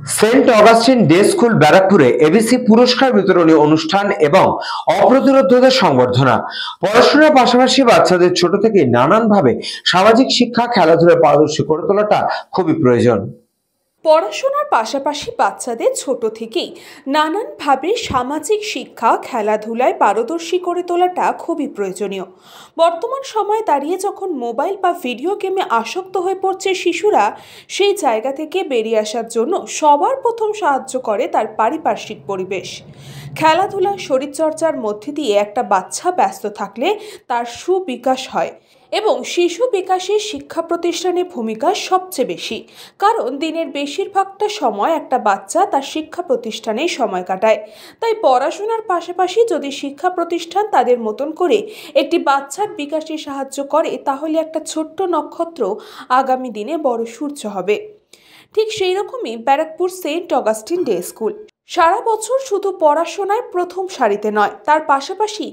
Saint Augustine day school ব্যারাকপুরে ABC পুরস্কার বিতরণী অনুষ্ঠান এবং অপ্রতিরোধ্যদের সংবর্ধনা। পড়াশোনার পাশাপাশি বাচ্চাদের ছোট থেকে নানানভাবে সামাজিক শিক্ষা, খেলাধুলায় পারদর্শী করে তোলাটা খুবই প্রয়োজন। পড়াশোনার পাশাপাশি বাচ্চাদের ছোট থেকেই নানানভাবে সামাজিক শিক্ষা, খেলাধুলায় পারদর্শী করে তোলাটা খুবই প্রয়োজনীয়। বর্তমান সময়ে দাঁড়িয়ে যখন মোবাইল বা ভিডিও গেমে আসক্ত হয়ে পড়ছে শিশুরা, সেই জায়গা থেকে বেরিয়ে আসার জন্য সবার প্রথম সাহায্য করে তার পারিপার্শ্বিক পরিবেশ। খেলাধুলা, শরীরচর্চার মধ্যে দিয়ে একটা বাচ্চা ব্যস্ত থাকলে তার সুবিকাশ হয় এবং শিশু বিকাশে শিক্ষা প্রতিষ্ঠানের ভূমিকা সবচেয়ে বেশি, কারণ দিনের বেশিরভাগটা সময় একটা বাচ্চা তার শিক্ষা প্রতিষ্ঠানেই সময় কাটায়। তাই পড়াশোনার পাশাপাশি যদি শিক্ষা প্রতিষ্ঠান তাদের মতন করে একটি বাচ্চার বিকাশে সাহায্য করে, তাহলে একটা ছোট্ট নক্ষত্র আগামী দিনে বড় সূর্য হবে। ঠিক সেই রকমই Barrackpore saint Augustine day school সারা বছর শুধু পড়াশোনায় প্রথম সারিতে নয়, তার পাশাপাশি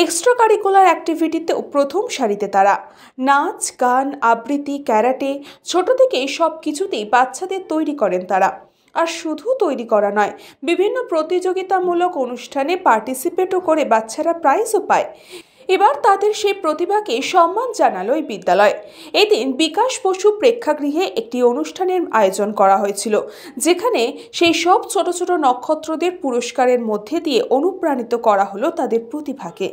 এক্সট্রা কারিকুলার অ্যাক্টিভিটিতেও প্রথম সারিতে তারা। নাচ, গান, আবৃত্তি, ক্যারাটে, ছোট থেকেই সব কিছুতেই বাচ্চাদের তৈরি করেন তারা। আর শুধু তৈরি করা নয়, বিভিন্ন প্রতিযোগিতামূলক অনুষ্ঠানে পার্টিসিপেটও করে বাচ্চারা প্রাইজও পায়। এবার তাদের সেই প্রতিভাকে সম্মান জানালো এই বিদ্যালয়। এদিন বিকাশ বসু প্রেক্ষাগৃহে একটি অনুষ্ঠানের আয়োজন করা হয়েছিল, যেখানে সেই সব ছোট ছোট নক্ষত্রদের পুরস্কারের মধ্যে দিয়ে অনুপ্রাণিত করা হলো তাদের প্রতিভাকে।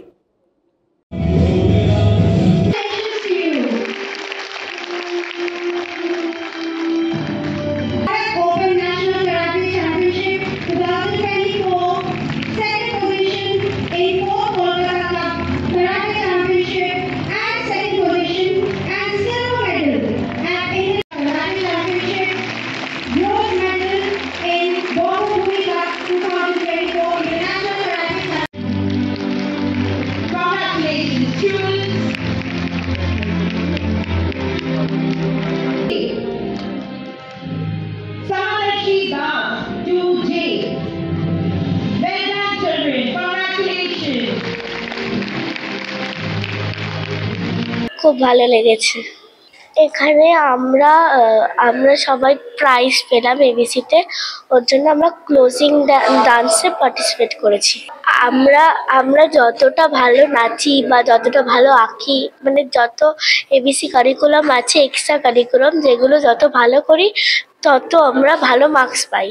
খুব ভালো লেগেছে। এখানে আমরা সবাই প্রাইজ পেলাম এবিসিতে, ওর জন্য আমরা ক্লোজিং ডান্সে পার্টিসিপেট করেছি। আমরা যতটা ভালো নাচি বা যতটা ভালো আঁকি, মানে যত এবিসি কারিকুলাম আছে, এক্সট্রা কারিকুলাম, যেগুলো যত ভালো করি তত আমরা ভালো মার্কস পাই।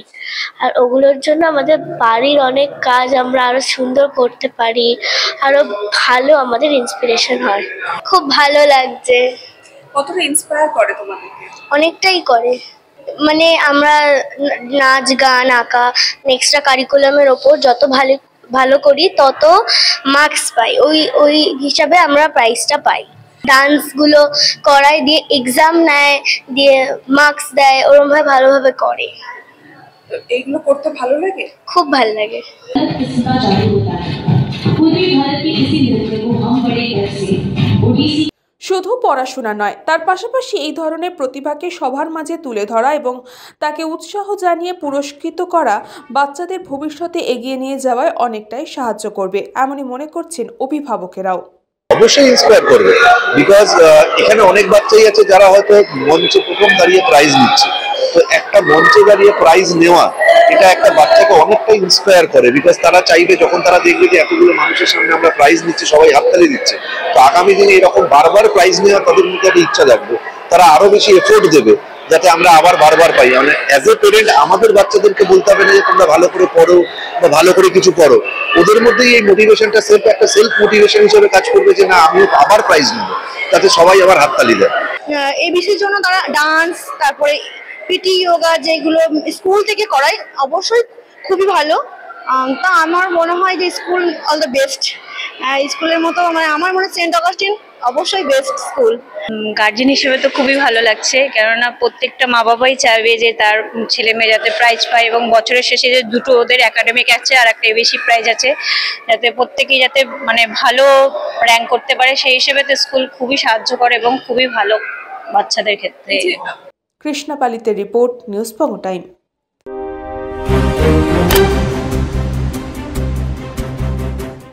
আর ওগুলোর জন্য আমাদের বাড়ির অনেক কাজ আমরা আরো সুন্দর করতে পারি, আরো ভালো আমাদের ইন্সপিরেশন হয়। খুব ভালো লাগছে। কতটা ইন্সপায়ার করে তোমাদেরকে? অনেকটাই করে। মানে আমরা নাচ, গান, আঁকা, এক্সট্রা কারিকুলামের ওপর যত ভালো করি তত মার্কস পাই, ওই হিসাবে আমরা প্রাইজটা পাই। ডান্সগুলো করায়, দিয়ে এক্সাম নেয়, দিয়ে মার্কস দেয়, ওরমভাবে ভালোভাবে করে। এইগুলো করতে ভালো লাগে? খুব ভালো লাগে। শুধু পড়াশোনা নয়, তার পাশাপাশি এই ধরনের প্রতিভাকে সবার মাঝে তুলে ধরা এবং তাকে উৎসাহ জানিয়ে পুরস্কৃত করা বাচ্চাদের ভবিষ্যতে এগিয়ে নিয়ে যাওয়ায় অনেকটাই সাহায্য করবে, এমনই মনে করছেন অভিভাবকেরাও। অবশ্যই ইন্সপায়ার করবে, বিকজ এখানে অনেক বাচ্চাই আছে যারা হয়তো মঞ্চে প্রথম দাঁড়িয়ে প্রাইজ নিচ্ছে। তো একটা মঞ্চে দাঁড়িয়ে প্রাইজ নেওয়া, এটা একটা বাচ্চাকে অনেকটা ইন্সপায়ার করে, বিকজ তারা চাইবে যখন তারা দেখবে যে এতগুলো মানুষের সামনে আমরা প্রাইজ নিচ্ছি, সবাই হাততালি দিচ্ছে, তো আগামী দিনে এরকম বারবার প্রাইজ নেওয়া তাদের মধ্যে একটা ইচ্ছা থাকবে, তারা আরো বেশি এফোর্ট দেবে যাতে আমরা আবার বারবার পাই। মানে অ্যাজ এ প্যারেন্ট আমাদের বাচ্চাদেরকে বলতে হবে না যে তোমরা ভালো করে পড়ো বা ভালো করে কিছু করো, ওদের মধ্যেই এই মোটিভেশনটা একটা সেলফ মোটিভেশন হিসেবে কাজ করবে যে না, আমিও আবার প্রাইজ নেব, তাতে সবাই আবার হাততালি দেয়। এই বিষয়ের জন্য তারা ডান্স, তারপরে পিটি, যোগা, যেগুলো স্কুল থেকে করায়, অবশ্যই খুবই ভালো। তা আমার মনে হয় যে স্কুল অল দ্য বেস্ট। স্কুলের মতো মানে আমার মনে হয় সেন্ট অগাস্টিন অবশ্যই বেস্ট স্কুল। গার্জেন হিসেবে তো খুবই ভালো লাগছে, কেননা প্রত্যেকটা মা বাবাই চাইবে যে তার ছেলে মেয়ে যাতে প্রাইজ পায়, এবং বছরের শেষে যে দুটো ওদের একাডেমিক আছে আর একটা এবিসি প্রাইজ আছে, যাতে প্রত্যেকেই যাতে মানে ভালো র্যাঙ্ক করতে পারে, সেই হিসেবে তো স্কুল খুবই সাহায্য করে এবং খুবই ভালো বাচ্চাদের ক্ষেত্রে। কৃষ্ণাপালিতের রিপোর্ট, নিউজ পঙ্গ টাইম।